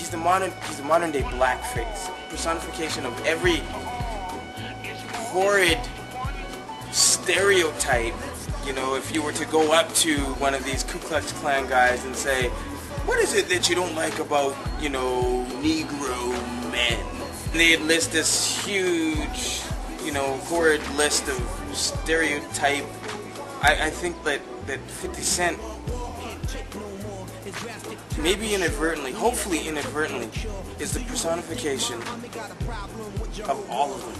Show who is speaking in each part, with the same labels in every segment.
Speaker 1: he's the modern day blackface, personification of every horrid stereotype. You know, if you were to go up to one of these Ku Klux Klan guys and say, what is it that you don't like about, you know, Negro men? And they'd list this huge, you know, horrid list of stereotype. I think that 50 Cent, maybe inadvertently, hopefully inadvertently, is the personification of all of them.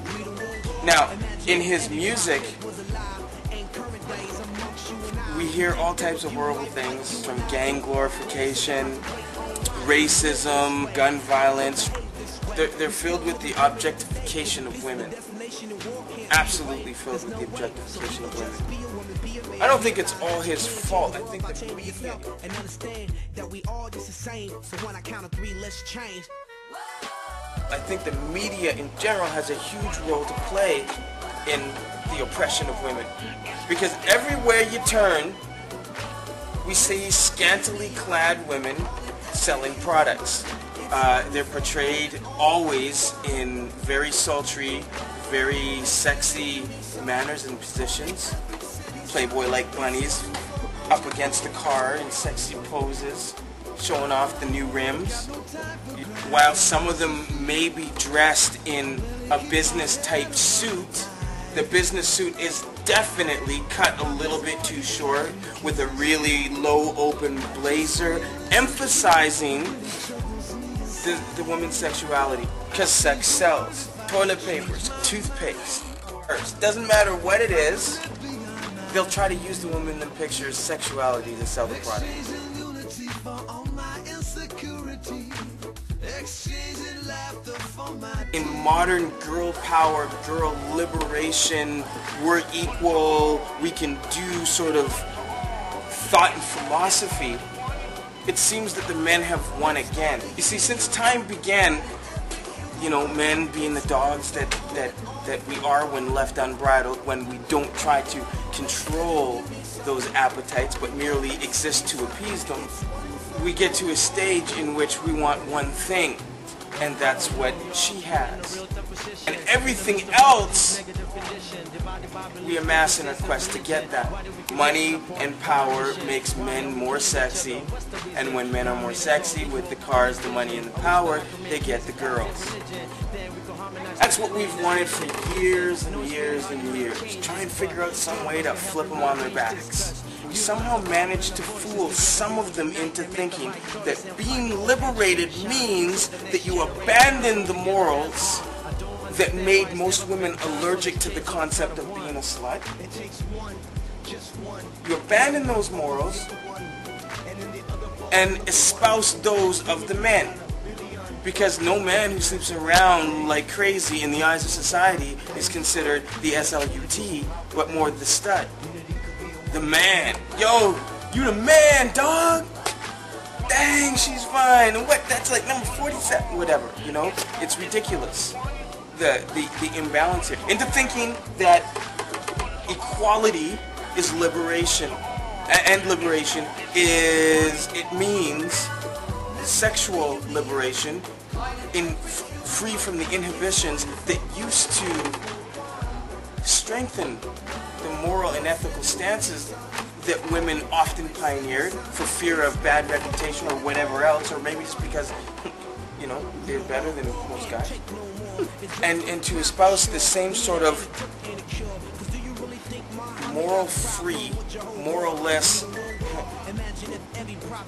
Speaker 1: Now, in his music, we hear all types of horrible things, from gang glorification, racism, gun violence. They're filled with the objectification of women. Absolutely filled with the objectification of women. I don't think it's all his fault. I think the media, and understand that we all just the same. So when I count to 3, let's change. I think the media in general has a huge role to play in the oppression of women, because everywhere you turn, we see scantily clad women selling products. They're portrayed always in very sultry, very sexy manners and positions. Playboy-like bunnies up against the car in sexy poses, showing off the new rims. While some of them may be dressed in a business-type suit, the business suit is definitely cut a little bit too short, with a really low open blazer, emphasizing the woman's sexuality. Because sex sells. Toilet papers, toothpaste, doesn't matter what it is, they'll try to use the woman in the picture's sexuality to sell the product. In modern girl power, girl liberation, we're equal, we can do sort of thought and philosophy, it seems that the men have won again. You see, since time began, you know, men being the dogs that we are when left unbridled, when we don't try to control those appetites but merely exist to appease them, we get to a stage in which we want one thing, and that's what she has. And everything else we amass in our quest to get that. Money and power makes men more sexy, and when men are more sexy with the cars, the money, and the power, they get the girls. That's what we've wanted for years and years and years. Try and figure out some way to flip them on their backs. We somehow managed to fool some of them into thinking that being liberated means that you abandon the morals that made most women allergic to the concept of being a slut. You abandon those morals and espouse those of the men. Because no man who sleeps around like crazy in the eyes of society is considered the SLUT, but more the stud. The man. Yo, you the man, dog. Dang, she's fine. And what? That's like number 47. Whatever, you know? It's ridiculous. The imbalance here. Into thinking that equality is liberation. And liberation it means sexual liberation, free from the inhibitions that used to strengthen the moral and ethical stances that women often pioneered for fear of bad reputation or whatever else, or maybe just because, you know, they're better than most guys. And to espouse the same sort of moral-free, moral-less,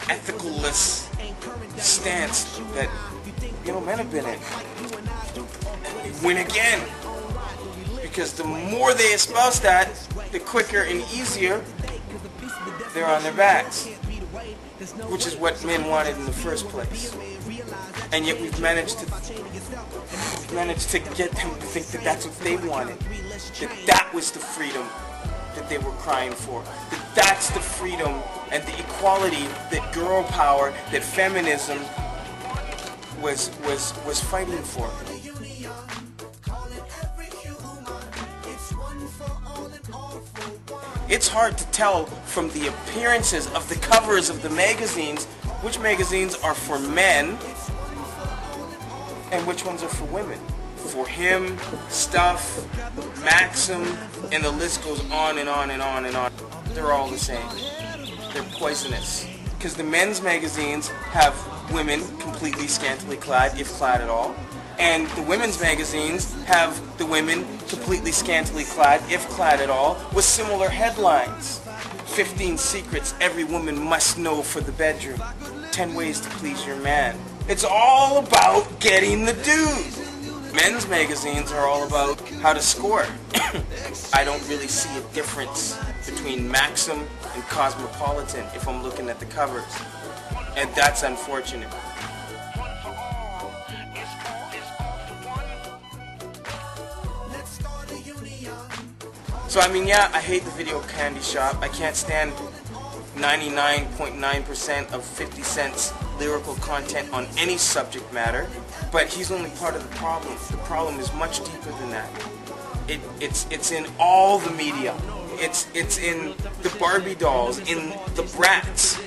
Speaker 1: ethical-less stance that, you know, men have been in. Win again. Because the more they espouse that, the quicker and easier they're on their backs. Which is what men wanted in the first place. And yet we've managed to get them to think that that's what they wanted. That was the freedom that they were crying for. That's the freedom and the equality that girl power, that feminism was fighting for. It's hard to tell from the appearances of the covers of the magazines which magazines are for men and which ones are for women. For Him, Stuff, Maxim, and the list goes on and on and on and on. They're all the same. They're poisonous. Because the men's magazines have women completely scantily clad, if clad at all. And the women's magazines have the women completely scantily clad, if clad at all, with similar headlines. 15 secrets every woman must know for the bedroom. 10 ways to please your man. It's all about getting the dude. Men's magazines are all about how to score. I don't really see a difference between Maxim and Cosmopolitan if I'm looking at the covers. And that's unfortunate. So I mean, yeah, I hate the video candy shop. I can't stand 99.9% of 50 Cent's lyrical content on any subject matter, but he's only part of the problem. The problem is much deeper than that. It's in all the media. It's in the Barbie dolls, in the Bratz.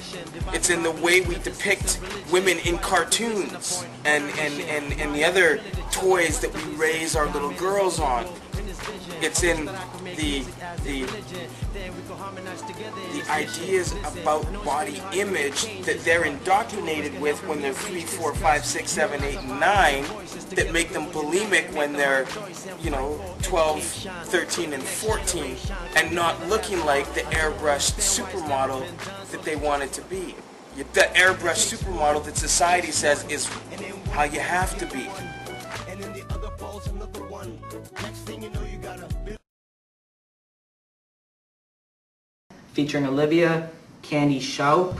Speaker 1: It's in the way we depict women in cartoons and the other toys that we raise our little girls on. It's in the ideas about body image that they're indoctrinated with when they're 3, 4, 5, 6, 7, 8, and 9 that make them bulimic when they're, 12, 13, and 14 and not looking like the airbrushed supermodel that they wanted to be. The airbrushed supermodel that society says is how you have to be.
Speaker 2: Featuring Olivia Candy Shoup.